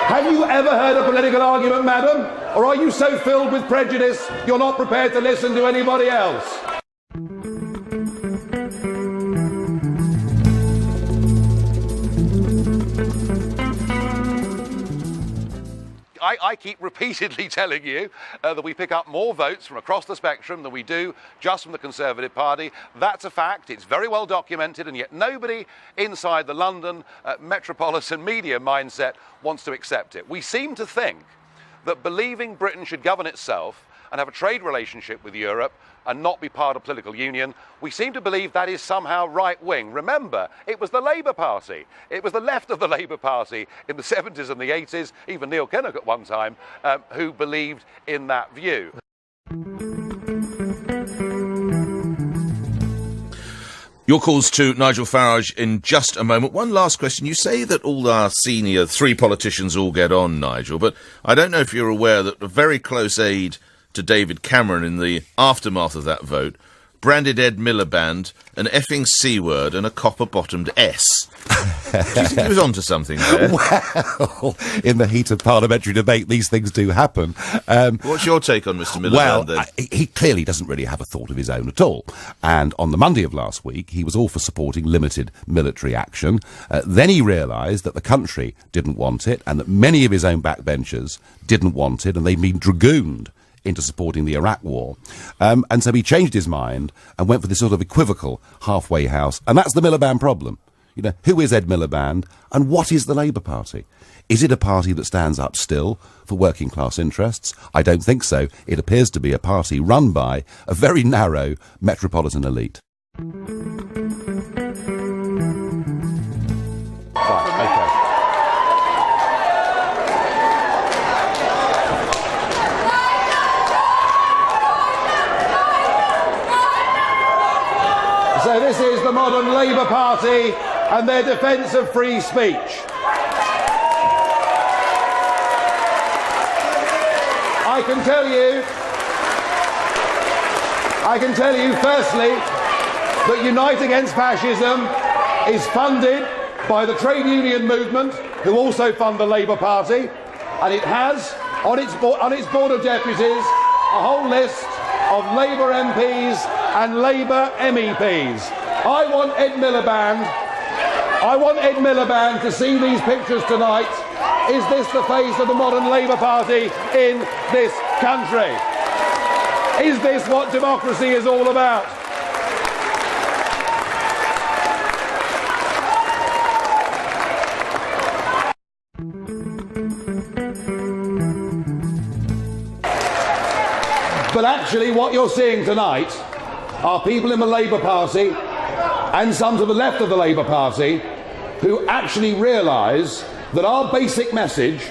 Have you ever heard a political argument, madam? Or are you so filled with prejudice you're not prepared to listen to anybody else? I keep repeatedly telling you that we pick up more votes from across the spectrum than we do just from the Conservative Party. That's a fact. It's very well documented, and yet nobody inside the London metropolitan media mindset wants to accept it. We seem to think that believing Britain should govern itself and have a trade relationship with Europe and not be part of political union, we seem to believe that is somehow right-wing. Remember, it was the Labour Party. It was the left of the Labour Party in the 70s and the 80s, even Neil Kinnock at one time, who believed in that view. Your calls to Nigel Farage in just a moment. One last question. You say that all our senior three politicians all get on, Nigel, but I don't know if you're aware that a very close aide to David Cameron in the aftermath of that vote branded Ed Miliband an effing C-word and a copper-bottomed S. Do you think he was onto something there? Well, in the heat of parliamentary debate, these things do happen. What's your take on Mr Miliband, then? He clearly doesn't really have a thought of his own at all. And on the Monday of last week, he was all for supporting limited military action. Then he realised that the country didn't want it and that many of his own backbenchers didn't want it, and they've been dragooned into supporting the Iraq war. And so he changed his mind and went for this sort of equivocal halfway house. And that's the Miliband problem. You know, who is Ed Miliband and what is the Labour Party? Is it a party that stands up still for working class interests? I don't think so. It appears to be a party run by a very narrow metropolitan elite. So this is the modern Labour Party and their defence of free speech. I can tell you firstly that Unite Against Fascism is funded by the trade union movement, who also fund the Labour Party, and it has on its board of deputies a whole list of Labour MPs and Labour MEPs. I want Ed Miliband to see these pictures tonight. Is this the face of the modern Labour Party in this country? Is this what democracy is all about? But actually what you're seeing tonight are people in the Labour Party and some to the left of the Labour Party who actually realise that our basic message,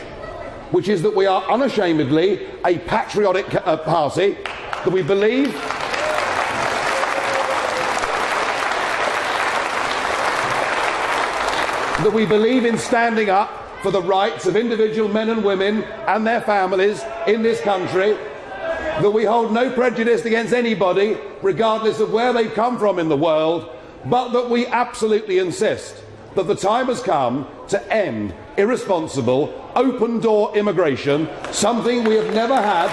which is that we are unashamedly a patriotic party, that we believe in standing up for the rights of individual men and women and their families in this country, that we hold no prejudice against anybody, regardless of where they've come from in the world, but that we absolutely insist that the time has come to end irresponsible, open-door immigration, something we have never had.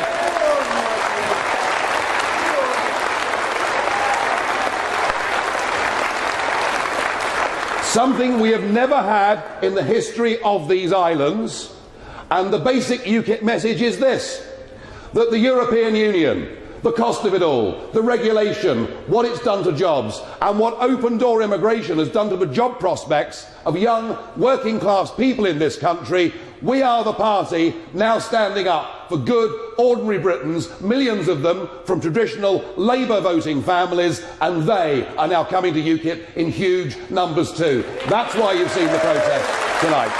Something we have never had in the history of these islands. And the basic UKIP message is this: that the European Union, the cost of it all, the regulation, what it's done to jobs, and what open-door immigration has done to the job prospects of young working-class people in this country, we are the party now standing up for good, ordinary Britons, millions of them from traditional Labour voting families, and they are now coming to UKIP in huge numbers too. That's why you've seen the protest tonight.